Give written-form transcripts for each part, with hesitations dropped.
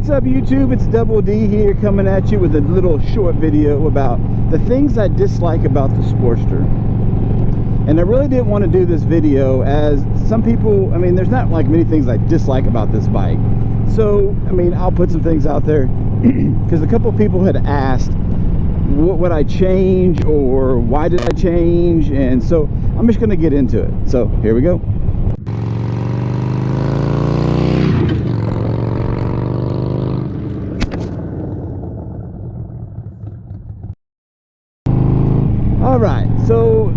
What's up, YouTube? It's Double D here, coming at you with a little short video about the things I dislike about the Sportster. And I really didn't want to do this video, as some people, I mean, there's not like many things I dislike about this bike. So, I mean, I'll put some things out there because a couple people had asked what would I change or why did I change, and so I'm just going to get into it. So here we go. Alright, so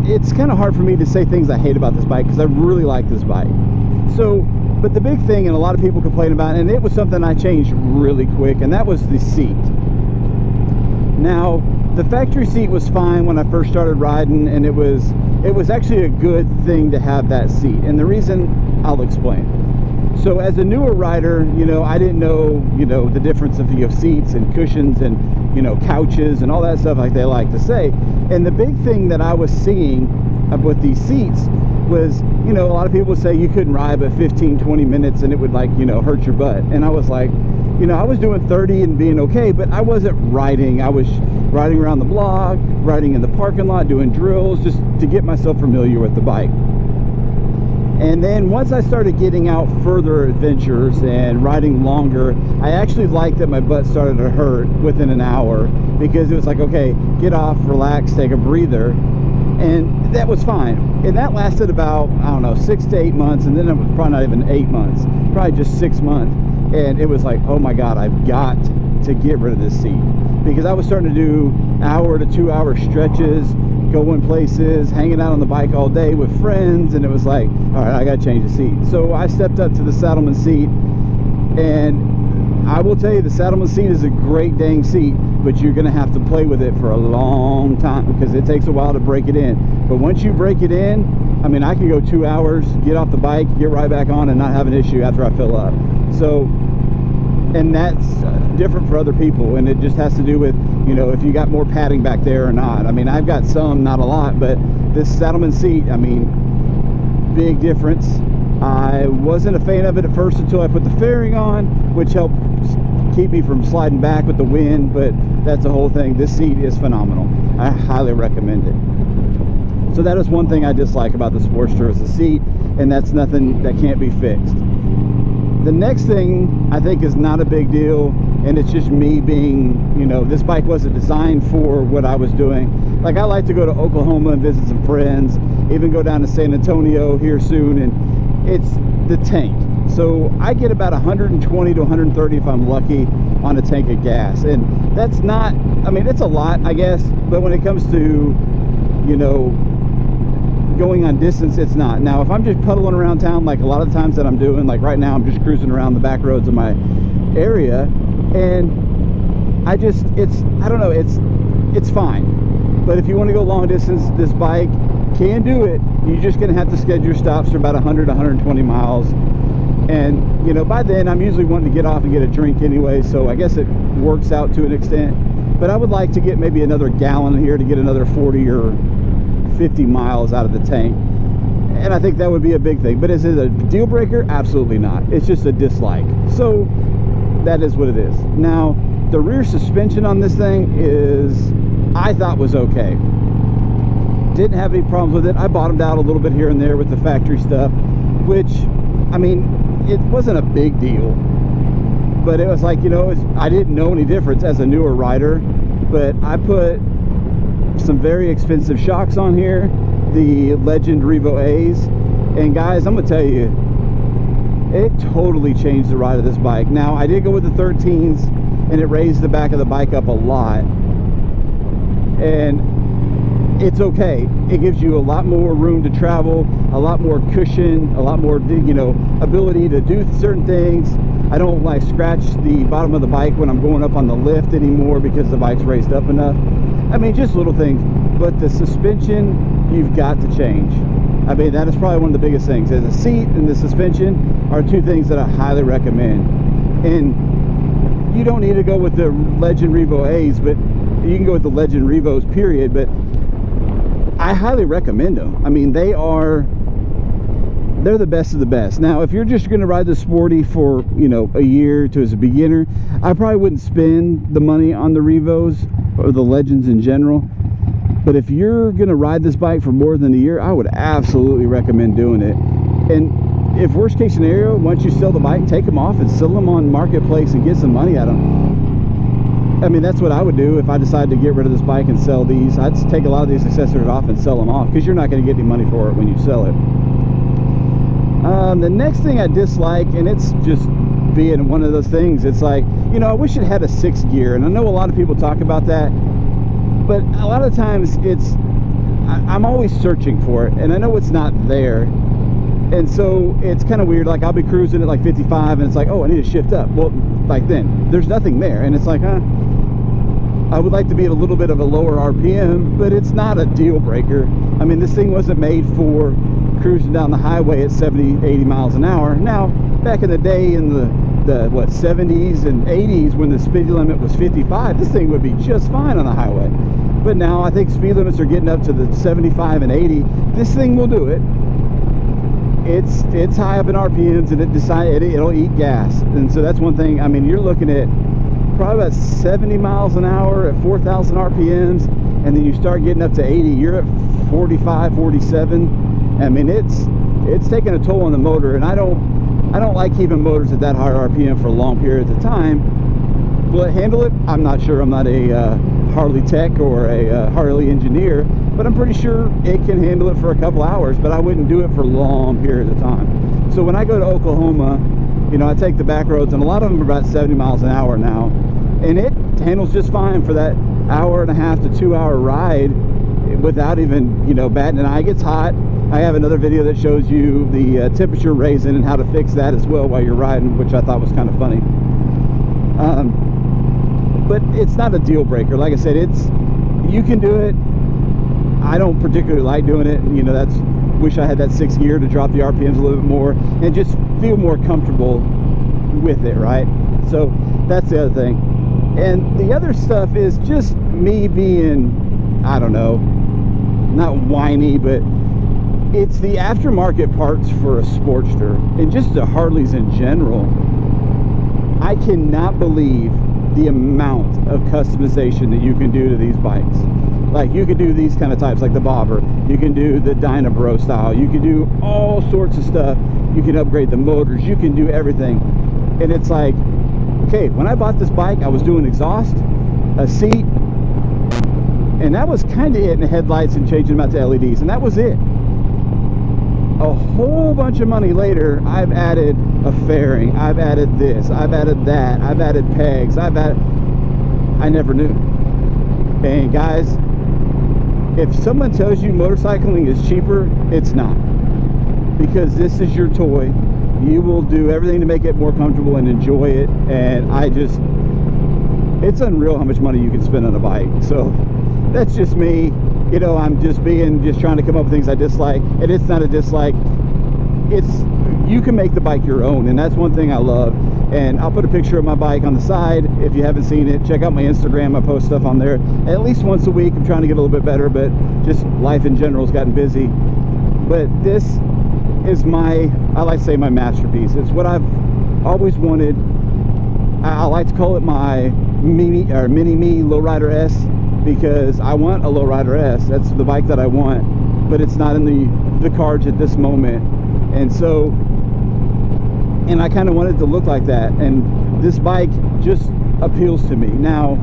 it's kind of hard for me to say things I hate about this bike because I really like this bike. So, but the big thing, and a lot of people complain about, and it was something I changed really quick, and that was the seat. Now, the factory seat was fine when I first started riding, and it was actually a good thing to have that seat, and the reason I'll explain. So as a newer rider, you know, I didn't know, you know, the difference of seats and cushions and, you know, couches and all that stuff like they like to say. And the big thing that I was seeing with these seats was, you know, a lot of people would say you couldn't ride but 15-20 minutes and it would, like, you know, hurt your butt. And I was like, you know, I was doing 30 and being okay, but I wasn't riding. I was riding around the block, riding in the parking lot, doing drills just to get myself familiar with the bike. And then once I started getting out further adventures and riding longer, I actually liked that my butt started to hurt within an hour, because it was like, okay, get off, relax, take a breather. And that was fine. And that lasted about, I don't know, 6 to 8 months. And then it was probably not even 8 months, probably just 6 months. And it was like, oh my God, I've got to get rid of this seat. Because I was starting to do hour to 2 hour stretches, going places, hanging out on the bike all day with friends, and it was like, all right, I gotta change the seat. So I stepped up to the Saddleman seat, and I will tell you, the Saddleman seat is a great dang seat, but you're gonna have to play with it for a long time because it takes a while to break it in. But once you break it in, I mean, I can go 2 hours, get off the bike, get right back on, and not have an issue after I fill up. So, and that's different for other people, and it just has to do with, you know, if you got more padding back there or not. I mean, I've got some, not a lot, but this Saddleman seat, I mean, big difference. I wasn't a fan of it at first until I put the fairing on, which helped keep me from sliding back with the wind, but that's the whole thing. This seat is phenomenal. I highly recommend it. So that is one thing I dislike about the Sportster, is the seat, and that's nothing that can't be fixed. The next thing I think is not a big deal, and it's just me being, you know, this bike wasn't designed for what I was doing. Like, I like to go to Oklahoma and visit some friends, even go down to San Antonio here soon, and it's the tank. So I get about 120 to 130 if I'm lucky on a tank of gas, and that's not, I mean, it's a lot, I guess, but when it comes to, you know, going on distance, it's not. Now, if I'm just puddling around town, like a lot of the times that I'm doing, like right now I'm just cruising around the back roads of my area, and I don't know, it's fine. But if you want to go long distance, this bike can do it. You're just going to have to schedule your stops for about 100 120 miles, and, you know, by then I'm usually wanting to get off and get a drink anyway, so I guess it works out to an extent. But I would like to get maybe another gallon here to get another 40 or 50 miles out of the tank, and I think that would be a big thing. But is it a deal breaker? Absolutely not. It's just a dislike. So that is what it is. Now, the rear suspension on this thing is, I thought, was okay. Didn't have any problems with it. I bottomed out a little bit here and there with the factory stuff, which, I mean, it wasn't a big deal, but it was like, you know, I didn't know any difference as a newer rider. But I put some very expensive shocks on here, the Legend Revo A's, and guys, I'm gonna tell you, it totally changed the ride of this bike. Now, I did go with the 13s, and it raised the back of the bike up a lot, and it's okay. It gives you a lot more room to travel, a lot more cushion, a lot more, you know, ability to do certain things. I don't like scratch the bottom of the bike when I'm going up on the lift anymore because the bike's raised up enough. I mean, just little things. But the suspension, you've got to change. I mean, that is probably one of the biggest things. And the seat and the suspension are two things that I highly recommend. And you don't need to go with the Legend Revo A's, but you can go with the Legend Revos, period. But I highly recommend them. I mean, they are they're the best of the best. Now, if you're just going to ride the Sporty for, you know, a year to as a beginner, I probably wouldn't spend the money on the Revos or the Legends in general. But if you're going to ride this bike for more than a year, I would absolutely recommend doing it. And if worst case scenario, once you sell the bike, take them off and sell them on Marketplace and get some money out of them. I mean, that's what I would do if I decided to get rid of this bike and sell these. I'd take a lot of these accessories off and sell them off, because you're not going to get any money for it when you sell it. The next thing I dislike, and it's just being one of those things, it's like, you know, I wish it had a 6th gear, and I know a lot of people talk about that, but a lot of times I'm always searching for it, and I know it's not there, and so it's kind of weird. Like, I'll be cruising at like 55, and it's like, oh, I need to shift up. Well, like, then there's nothing there, and it's like, I would like to be at a little bit of a lower RPM, but it's not a deal breaker. I mean, this thing wasn't made for cruising down the highway at 70, 80 miles an hour. Now, back in the day, in the what, 70s and 80s, when the speed limit was 55, this thing would be just fine on the highway. But now I think speed limits are getting up to the 75 and 80. This thing will do it. It's high up in RPMs, and it'll eat gas. And so that's one thing. I mean, you're looking at probably about 70 miles an hour at 4,000 RPMs, and then you start getting up to 80, you're at 45, 47. I mean, it's taking a toll on the motor, and I don't like keeping motors at that high RPM for long periods of time. Will it handle it? I'm not sure. I'm not a Harley tech or a Harley engineer, but I'm pretty sure it can handle it for a couple hours, but I wouldn't do it for long periods of time. So when I go to Oklahoma, you know, I take the back roads, and a lot of them are about 70 miles an hour now, and it handles just fine for that hour and a half to 2 hour ride without even, you know, batting an eye. It gets hot. I have another video that shows you the temperature raising and how to fix that as well while you're riding, which I thought was kind of funny. But it's not a deal breaker. Like I said, you can do it. I don't particularly like doing it. You know, wish I had that 6th gear to drop the RPMs a little bit more and just feel more comfortable with it, right? So that's the other thing. And the other stuff is just me being, I don't know, not whiny, but it's the aftermarket parts for a Sportster, and just the Harleys in general. I cannot believe the amount of customization that you can do to these bikes. Like, you can do these kind of types, like the Bobber. You can do the Dynabro style. You can do all sorts of stuff. You can upgrade the motors. You can do everything. And it's like, okay, when I bought this bike, I was doing exhaust, a seat, and that was kind of it, and the headlights, and changing them out to LEDs, and that was it. A whole bunch of money later, I've added a fairing, I've added this, I've added that, I've added pegs, I never knew. And guys, if someone tells you motorcycling is cheaper, it's not. Because this is your toy. You will do everything to make it more comfortable and enjoy it. And it's unreal how much money you can spend on a bike. So that's just me. You know, I'm just trying to come up with things I dislike, and it's not a dislike. You can make the bike your own, and that's one thing I love. And I'll put a picture of my bike on the side. If you haven't seen it, check out my Instagram. I post stuff on there at least once a week. I'm trying to get a little bit better, but just life in general has gotten busy. But this is I like to say, my masterpiece. It's what I've always wanted. I like to call it my mini-me Lowrider S, because I want a Lowrider S. That's the bike that I want, but it's not in the cards at this moment. And so, and I kind of wanted to look like that, and this bike just appeals to me. Now,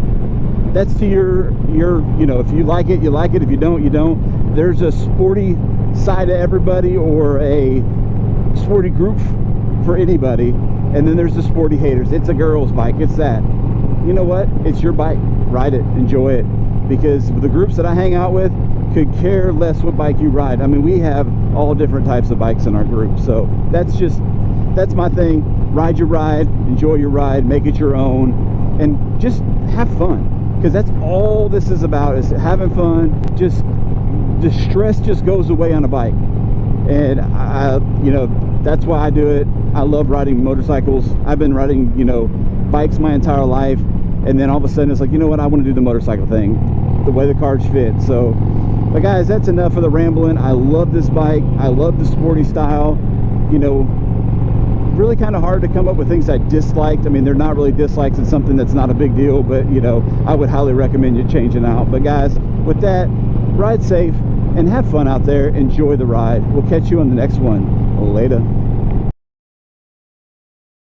that's to your you know, if you like it, you like it. If you don't, you don't. There's a sporty side to everybody, or a sporty group for anybody, and then there's the sporty haters. It's a girl's bike. It's that. You know what? It's your bike. Ride it. Enjoy it. Because the groups that I hang out with could care less what bike you ride. I mean, we have all different types of bikes in our group. So that's my thing. Ride your ride, enjoy your ride, make it your own, and just have fun. Because that's all this is about, is having fun. Just the stress just goes away on a bike. And you know, that's why I do it. I love riding motorcycles. I've been riding, you know, bikes my entire life. And then all of a sudden it's like, you know what, I want to do the motorcycle thing, the way the cards fit. So, but guys, that's enough of the rambling. I love this bike. I love the sporty style. You know, really kind of hard to come up with things I disliked. I mean, they're not really dislikes. It's something that's not a big deal, but you know, I would highly recommend you changing out. But guys, with that, ride safe and have fun out there. Enjoy the ride. We'll catch you on the next one. Later.